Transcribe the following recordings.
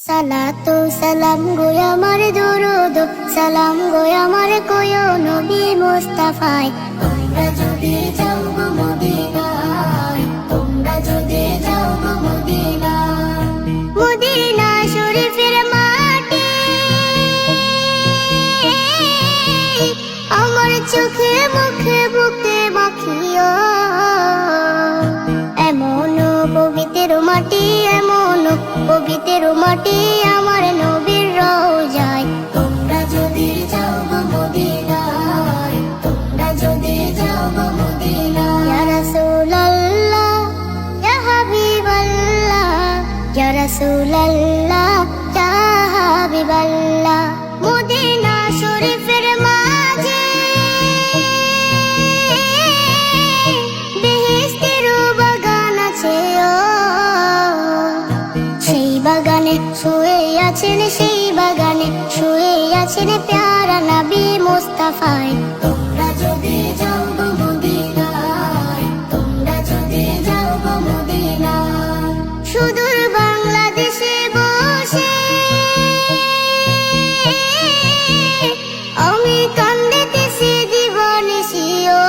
সালাতু সালাম গো আমার দুরুদ সালাম গো আমার কোয়ো নবী মুস্তাফায়। তোমরা যদি যাও গো মদিনায়, তোমরা যদি যাও গো মদিনায়, মদিনা শরীফের মাটি আমার চোখে মুখে বুকে মাখিও। এমন পবিত্র মাটি, এমন পবিত্র মাটি আমার নবীর রওজায়। তোমরা যদি যাও গো মদিনায়, তোমরা যদি যাও গো মদিনায়। ইয়া রাসূলুল্লাহ ইয়া হাবিবাল্লাহ, ইয়া রাসূলুল্লাহ ইয়া হাবিবাল্লাহ। মদিনা শরীফের মাঝে বেহেশতের বাগান আছে, সেই বাগানে শুয়ে আছেন, সেই বাগানে শুয়ে আছেন প্যারা নবী মুস্তাফায়। তোমরা যদি যাও গো মদিনায়, তোমরা যদি যাও গো মদিনায়। সুদূর বাংলাদেশে বসে আমি কান্দিতেছি দিবানিশিও।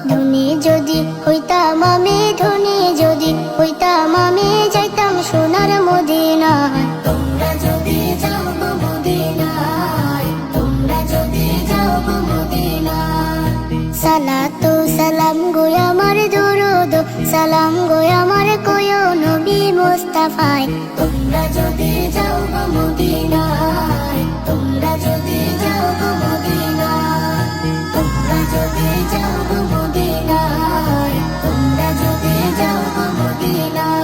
ধনী যদি হইতাম আমি, ধনী যদি হইতাম আমি, যাইতাম সোনার মদিনায়। তোমরা যদি যাও গো মদিনায়, তোমরা যদি যাও গো মদিনায়। সালাতু সালাম গো আমার দুরুদ সালাম গো আমার কোয়ো নবী মুস্তাফায়। তোমরা যদি যাও গো মদিনায়, তোমরা যদি যাও গো মদিনায়, তোমরা যদি যাও গো মদিনায়, তোমরা যদি যাও গো মদিনায়।